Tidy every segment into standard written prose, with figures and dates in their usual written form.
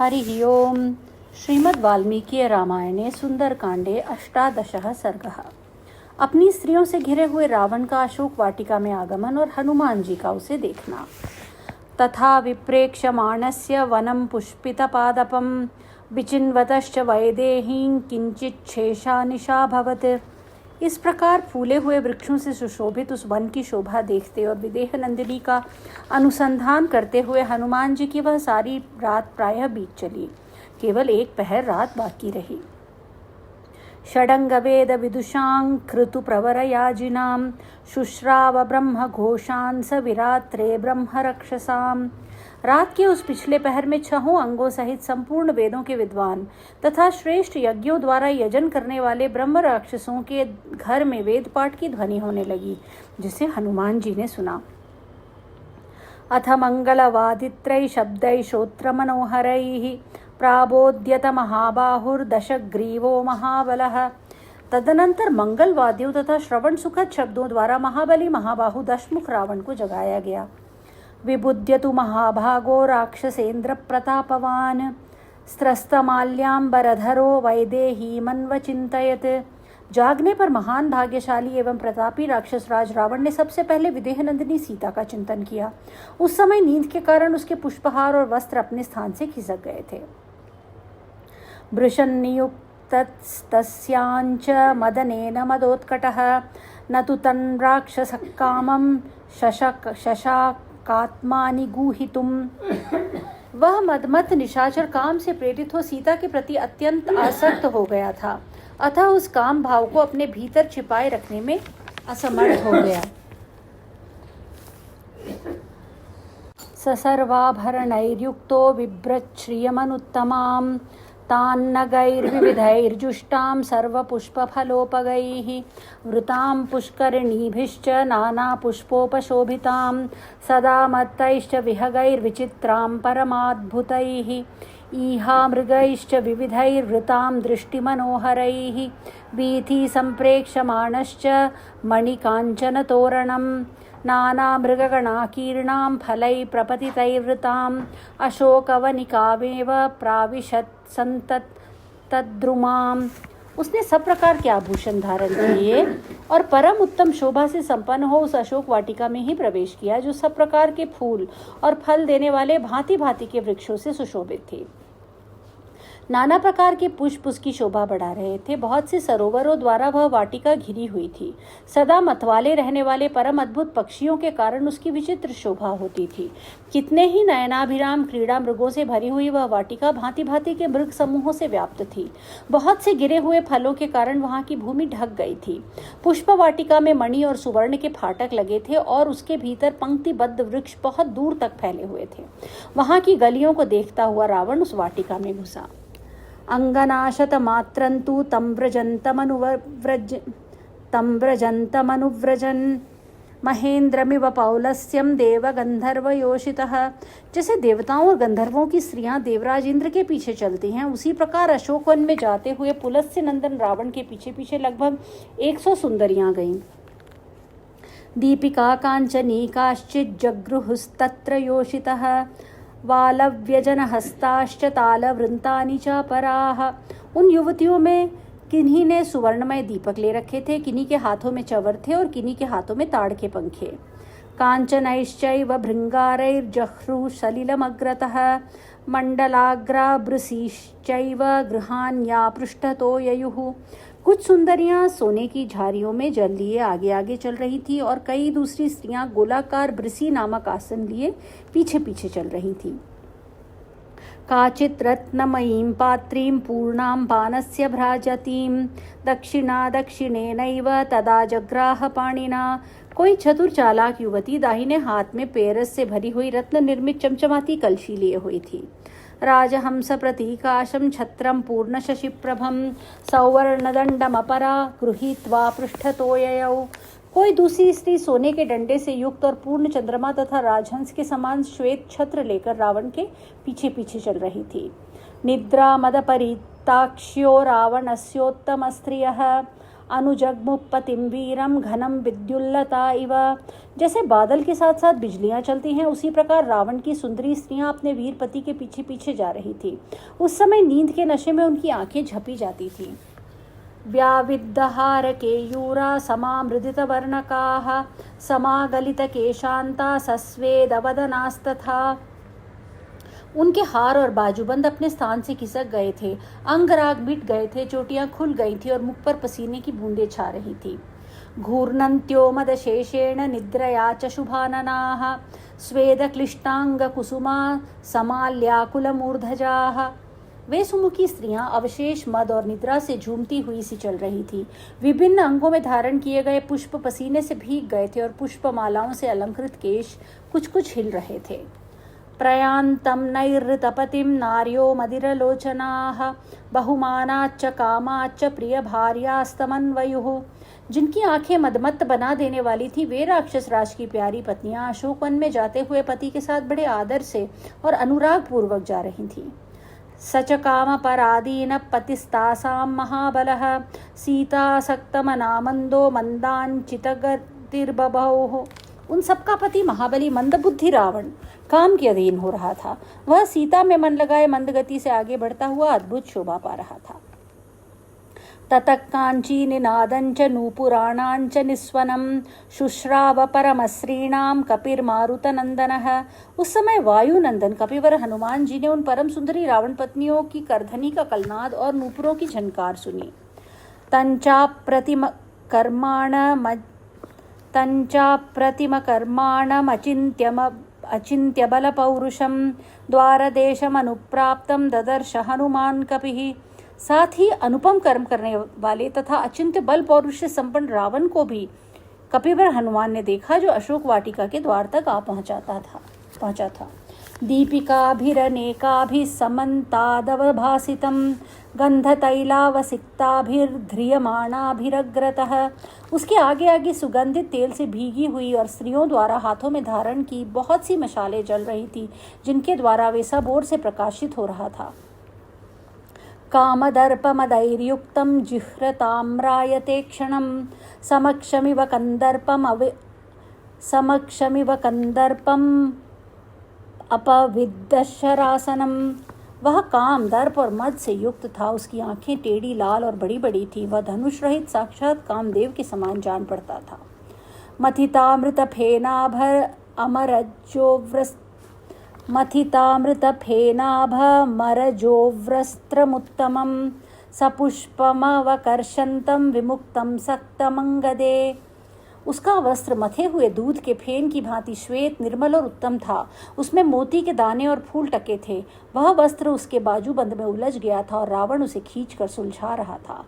हरिः ओम्। श्रीमद् वाल्मीकि रामायणे सुंदरकांडे 18 सर्गः। अपनी स्त्रियों से घिरे हुए रावण का अशोक वाटिका में आगमन और हनुमान जी का उसे देखना। तथा विप्रेक्षमाणस्य वनं पुष्पितपादपं विचिन्वतश्च वैदेहीं किंचित् शेषा निशाभवत्। इस प्रकार फूले हुए वृक्षों से सुशोभित उस वन की शोभा देखते और विदेह नंदिनी का अनुसंधान करते हुए हनुमान जी की वह सारी रात प्रायः बीत चली। केवल एक पहर रात बाकी रही। षडंग वेद विदुषां कृतु प्रवरयाजिनां शुश्राव ब्रह्म घोषान् स विरात्रे ब्रह्म रक्षसाम्। रात के उस पिछले पहर में 6 अंगों सहित संपूर्ण वेदों के विद्वान तथा श्रेष्ठ यज्ञों द्वारा यजन करने वाले ब्रह्म राक्षसों के घर में वेद पाठ की ध्वनि होने लगी, जिसे हनुमान जी ने सुना। अथ मंगलवादित्रै शब्दै श्रोत्र मनोहरैः प्राबोध्यत महाबाहुर्दशग्रीवो महाबलः। तदनंतर मंगल वाद्यों तथा श्रवण सुखद शब्दों द्वारा महाबली महाबाहु दशमुख रावण को जगाया गया। विबुध्यतु महाभागो राक्षसेन्द्र प्रतापवान् स्त्रस्तमाल्याम्बरधरो वैदेहीमन्वचिन्तयत्। जागने पर महान भाग्यशाली एवं प्रतापी राक्षस राज रावण ने सबसे पहले विदेह नंदिनी सीता का चिंतन किया। उस समय नींद के कारण उसके पुष्पहार और वस्त्र अपने स्थान से खिसक गए थे। भृशन्नियुक्तस्तस्यांच मदनेन मदोत्कटः न तु तन् राक्षसः कामं शशाकात्मानि गूहितुम्। वह मदमत निशाचर काम से प्रेरित हो सीता के प्रति अत्यंत आसक्त हो गया था, अतः उस काम भाव को अपने भीतर छिपाए रखने में असमर्थ हो गया। सर्वाभरणैर्युक्तो बिभ्रच्छ्रियमनुत्तमां तान्नगैर्विविधैर्जुष्टां सर्वपुष्पफलोपगैः वृतां पुष्करिणीभिश्च नानापुष्पोपशोभितां सदा मत्तैश्च विहगैर्विचित्रां परमाद्भुतैः ईहामृगैश्च विविधैर्वृतां दृष्टिमनोहरैः वीथि सम्प्रेक्ष्यमाणश्च मणिकाञ्चनतोरणम् नानामृगगणाकीर्णां फलैः प्रपतितैर्वृताम् अशोकवनिकामेव प्राविशत् सन्ततद्रुमाम्। उसने सब प्रकार के आभूषण धारण किए और परम उत्तम शोभा से संपन्न हो उस अशोक वाटिका में ही प्रवेश किया, जो सब प्रकार के फूल और फल देने वाले भांति भांति के वृक्षों से सुशोभित थी। नाना प्रकार के पुष्प उसकी शोभा बढ़ा रहे थे। बहुत से सरोवरों द्वारा वह वाटिका घिरी हुई थी। सदा मतवाले रहने वाले परम अद्भुत पक्षियों के कारण उसकी विचित्र शोभा होती थी। कितने ही नयनाभिराम क्रीड़ा मृगों से भरी हुई वह वाटिका भांति भांति के मृग समूहों से व्याप्त थी। बहुत से गिरे हुए फलों के कारण वहां की भूमि ढक गई थी। पुष्प वाटिका में मणि और सुवर्ण के फाटक लगे थे और उसके भीतर पंक्तिबद्ध वृक्ष बहुत दूर तक फैले हुए थे। वहां की गलियों को देखता हुआ रावण उस वाटिका में घुसा। अंगनाशतमात्रन्तु तम्व्रजन्तमनुव्रजन् महेन्द्रमिव पौलस्यं देवगंधर्वयोषितः। जैसे देवताओं और गंधर्वों की स्त्रियां देवराज इंद्र के पीछे चलती हैं, उसी प्रकार अशोक वन में जाते हुए पुलस्त्य नंदन रावण के पीछे पीछे लगभग 100 सुंदरियां गईं। दीपिका कांचनीकाश्चित् जगृहुस्तत्र योषितः वालव्यजनहस्ताश्च तालवृन्तानि च पराः। उन युवतियों में किन्हीं ने सुवर्णमय दीपक ले रखे थे, किन्हीं के हाथों में चवर थे और किन्हीं के हाथों में ताड़ के पंखे। कांचनैश्चैव भृंगारैर्जह्रु सलिलमग्रतः मण्डलाग्राभृसीश्चैव गृहान्या पृष्ठतो ययुः। कुछ सुंदरियां सोने की झारियों में जल लिए आगे आगे चल रही थी और कई दूसरी स्त्रियां गोलाकार बृसी नामक आसन लिए पीछे पीछे चल रही थीं। काचित् रत्नमयीं पात्रीं पूर्णां पानस्य भ्राजतीं दक्षिणा दक्षिणेनैव तदा जग्राह पाणिना। कोई चतुर चालाक युवती दाहिने हाथ में पेरस से भरी हुई रत्न निर्मित चमचमाती कलशी लिए हुई थी। राजहंस प्रतीकाशं छत्रं पूर्ण शशिप्रभं सौवर्णदंडमपरा गृहीत्वा पृष्ठतो ययौ। कोई दूसरी स्त्री सोने के डंडे से युक्त और पूर्ण चंद्रमा तथा राजहंस के समान श्वेत छत्र लेकर रावण के पीछे पीछे चल रही थी। निद्रा मद परिताक्ष्यो रावणस्योत्तम स्त्रियः अनुजग्मुपतिम वीरम घनम विद्युल्लता इव। जैसे बादल के साथ साथ बिजलियां चलती हैं, उसी प्रकार रावण की सुंदरी स्त्रियां अपने वीर पति के पीछे पीछे जा रही थी। उस समय नींद के नशे में उनकी आंखें झपी जाती थी। व्याविद्धहार केयूरा समामृदित वर्णकाः समागलित केशांता सस्वेदवदनास्तथा। उनके हार और बाजूबंद अपने स्थान से खिसक गए थे, अंगराग मिट गए थे, चोटियां खुल गई थी और मुख पर पसीने की बूंदें छा रही थी। घूर्णन्त्यो मदशेषेण निद्रया च शुभाननाः स्वेद क्लिष्टांग कुसुमा समाल्याकुलमूर्धजाः। वे सुमुखी स्त्रियां अवशेष मद और निद्रा से झूमती हुई सी चल रही थी। विभिन्न अंगों में धारण किए गए पुष्प पसीने से भीग गए थे और पुष्पमालाओं से अलंकृत केश कुछ कुछ हिल रहे थे। प्रयांतम नैर्तपतिम नार्यो मदिरलोचनाः बहुमानाच्च कामाच्च प्रिय भार्यास्तमन्वयुः। जिनकी आंखें मदमत्त बना देने वाली थी, वे राक्षस राज की प्यारी पत्नियां अशोक वन में जाते हुए पति के साथ बड़े आदर से और अनुराग पूर्वक जा रही थीं। सच काम परादीन पतिस्तासां महाबलः सीतासक्तमनामंदो मंदांचितगतिर्बभौः। उन सबका पति महाबली मंदबुद्धि रावण काम के अधीन हो रहा था। वह सीता में मन लगाए मंदगति से आगे बढ़ता हुआ अद्भुत शोभा पा रहा था। ततः कांची निनादंच नूपुराणांच निस्वनम शुश्राव परमश्रीणाम कपिर्मारुतनंदनः। उस समय वायुनंदन कपिवर हनुमान जी ने उन परम सुंदरी रावण पत्नियों की करधनी का कलनाद और नूपुरों की झनकार सुनी। तंचा प्रतिम बल पौरुषम द्वारदेशम अनुप्राप्तम ददर्श हनुमान कपिः। साथ ही अनुपम कर्म करने वाले तथा अचिंत्य बल पौरुष से संपन्न रावण को भी कपिवर हनुमान ने देखा, जो अशोक वाटिका के द्वार तक आ पहुंचा था। दीपिकाभिरनेकाभिसमन्तादवभासितं गंधतैलावसिक्ताभिर्ध्रियमाणाभिरग्रतः। उसके आगे आगे सुगंधित तेल से भीगी हुई और स्त्रियों द्वारा हाथों में धारण की बहुत सी मशालें जल रही थी, जिनके द्वारा वे सब ओर से प्रकाशित हो रहा था। कामदर्पमदैर्युक्तं जिह्रताम्रायते क्षणं समक्षमिव कंदर्पम अपविद्धशरासनम। वह काम, दर्प और मद से युक्त था। उसकी आंखें टेढ़ी, लाल और बड़ी बड़ी थी। वह धनुष रहित साक्षात कामदेव के समान जान पड़ता था। मथितामृतफेनाभमरजोव्रस्त्रमुत्तमं सपुष्पमवकर्षन्तं विमुक्तं सक्तमंगदे। उसका वस्त्र मथे हुए दूध के फेन की भांति श्वेत, निर्मल और उत्तम था। उसमें मोती के दाने और फूल टके थे। वह वस्त्र उसके बाजूबंद में उलझ गया था और रावण उसे खींचकर सुलझा रहा था।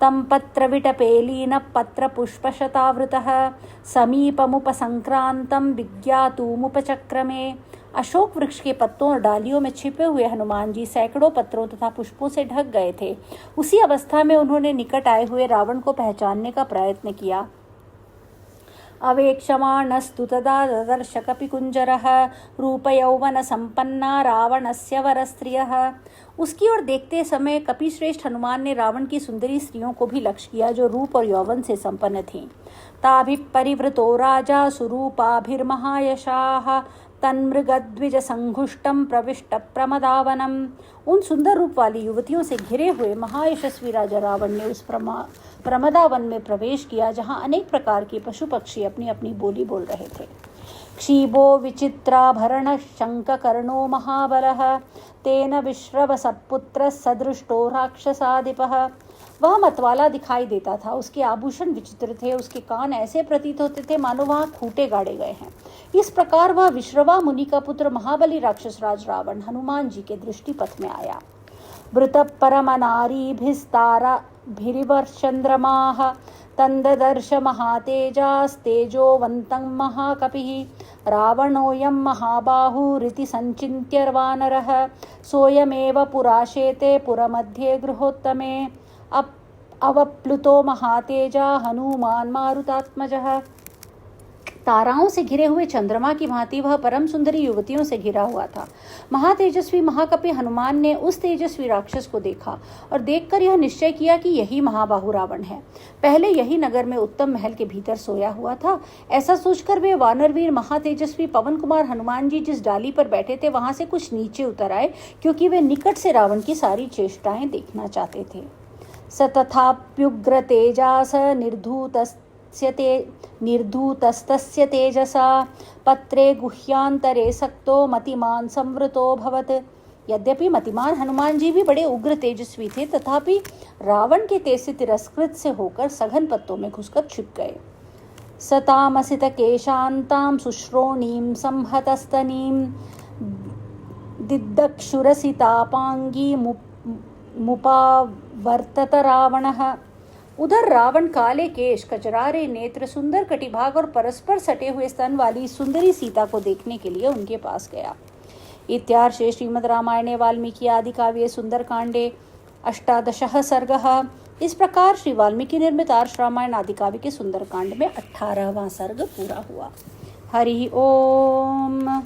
तम पत्र विटपेलीन पत्र पुष्पशतावृतः समीपमुपसंक्रांतं विज्ञातुमुपचक्रमे। अशोक वृक्ष के पत्तों और डालियों में छिपे हुए हनुमान जी सैकड़ों पत्रों तथा पुष्पों से ढक गए थे। उसी अवस्था में उन्होंने निकट आए हुए रावण को पहचानने का प्रयत्न किया। अवेक्षमाणस्तु तदा ददर्श कपिकुंजरः रूपयौवन संपन्ना रावणस्य वरस्त्रियः। उसकी ओर देखते समय कपिश्रेष्ठ हनुमान ने रावण की सुंदरी स्त्रियों को भी लक्ष्य किया, जो रूप और यौवन से संपन्न थीं। ताभिः परिवृतो राजा सुरूपाभिर्महायशाः तन्मृगद्विज संघुष्टम प्रविष्ट प्रमदावनम। उन सुंदर रूप वाली युवतियों से घिरे हुए महायशस्वी राजा रावण ने उस प्रमदावन में प्रवेश किया, जहां अनेक प्रकार के पशु पक्षी अपनी अपनी बोली बोल रहे थे। क्षीबो विचित्राभरण शंखकर्णो महाबलः तेन विश्रव सत्पुत्र सदृष्टो राक्षसाधिपः। वह मतवाला दिखाई देता था। उसके आभूषण विचित्र थे। उसके कान ऐसे प्रतीत होते थे मानो वहां खूंटे गाड़े गए हैं। इस प्रकार वह विश्रवा मुनि का पुत्र महाबली राक्षस राज रावण हनुमान जी के दृष्टिपथ में आया। वृत परमनारीभिस्ताराभिरिवर्चन्द्रमाः तन्ददर्श महातेजास्तेजोवन्तं महाकपिः रावणोऽयं महाबाहुरिति संचिन्त्य वानरः सोऽयमेव पुराशेते पुरमध्ये गृहोत्तमे अवप्लुतो महातेजा हनुमान् मारुतात्मजः। ताराओं से घिरे हुए चंद्रमा की भांति वह परम सुंदरी युवतियों से घिरा हुआ था। महातेजस्वी महाकपि हनुमान ने उस तेजस्वी राक्षस को देखा और देखकर यह निश्चय किया कि यही महाबाहु रावण है। पहले यही नगर में उत्तम महल के भीतर सोया हुआ था। ऐसा सोचकर वे वानरवीर महातेजस्वी पवन कुमार हनुमान जी जिस डाली पर बैठे थे वहां से कुछ नीचे उतर आए, क्योंकि वे निकट से रावण की सारी चेष्टाएं देखना चाहते थे। स तथाप्युग्र तेजास निर्धूतस्तस्य तेजसा पत्रे गुह्यांतरे सक्तो मतिमान संवृतो भवत। यद्यपि मतिमान हनुमान जी भी बड़े उग्र तेजस्वी थे, तथापि रावण के तेज से तिरस्कृत से होकर सघन पत्तों में घुसकर छिप गए। सतामसित केशांतां सुश्रोणीं संहतस्तनीं दिदक्षुरसितापांगी मुपावर्तत रावणः। उधर रावण काले केश, कचरारे नेत्र, सुंदर कटिभाग और परस्पर सटे हुए स्तन वाली सुंदरी सीता को देखने के लिए उनके पास गया। इत्यार्षे श्रीमद् रामायणे वाल्मीकि आदि काव्ये सुंदरकांडे 18 सर्गः। इस प्रकार श्री वाल्मीकि निर्मित आर्ष रामायण आदि काव्य के सुंदरकांड में 18वां सर्ग पूरा हुआ। हरि ओम।